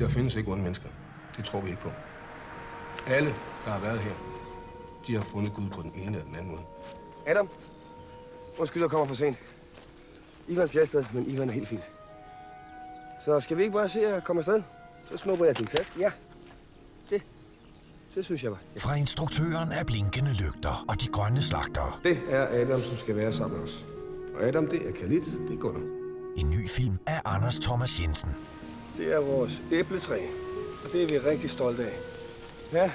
Der findes ikke onde mennesker. Det tror vi ikke på. Alle, der har været her, de har fundet Gud på den ene eller den anden måde. Adam, undskyld, jeg kommer for sent. Ivan Fjeldsted, men Ivan er helt fint. Så skal vi ikke bare se at komme afsted? Så snupper jeg din taske. Ja, det synes jeg var. Ja. Fra instruktøren af Blinkende Lygter og De Grønne Slagtere. Det er Adam, som skal være sammen med os. Og Adam, det er Khalid, det er Gunnar. En ny film af Anders Thomas Jensen. Det er vores æbletræ, og det er vi rigtig stolte af. Ja.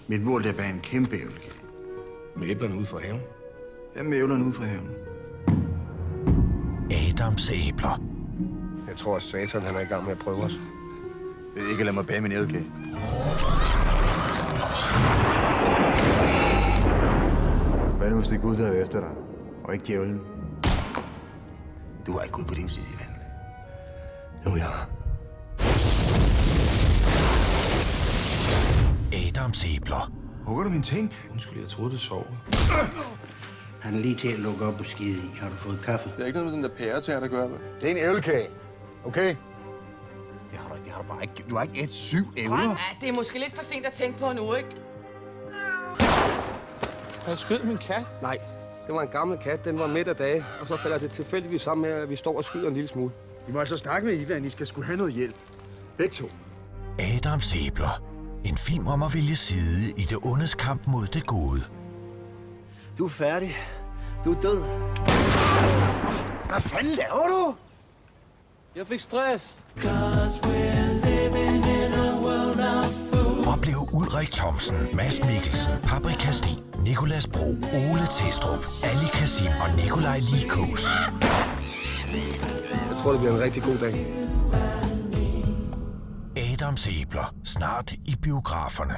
Mit mål er bare en kæmpe æblekage. Med æblerne ude for haven. Ja, med æblerne ude fra haven. Adams æbler. Jeg tror, at Satan han er i gang med at prøve os. Jeg ved ikke, lad mig bage min æblekage. Hvad nu, hvis det er Gud, der er efter dig, og ikke djævlen? Du har ikke Gud på din side, Ivan. Jo, jeg har. Adams æbler. Hugger du mine ting? Undskyld, jeg troede, du sov. Han er lige til at lukke op og skide i. Har du fået kaffe? Det er ikke noget med den der pæretære, der gør, hvad? Det er en æblekage, okay? Det har du bare ikke. Du har ikke et 7 ævler. Ja, det er måske lidt for sent at tænke på nu, ikke? Han skød min kat. Nej, det var en gammel kat. Den var midt af dage, og så falder det tilfældigvis sammen med, at vi står og skyder en lille smule. I må altså snakke med Ivan. I skal sgu have noget hjælp. Begge to. Adams æbler. En film om at vælge side i det ondes kamp mod det gode. Du er færdig. Du er død. Hvad fanden laver du? Jeg fik stress. Oplev Ulrik Thomsen, Mads Mikkelsen, Paprika Steen, Nicolas Bro, Ole Testrup, Ali Kasim og Nikolaj Likås. Jeg tror, det bliver en rigtig god dag. Adams æbler. Snart i biograferne.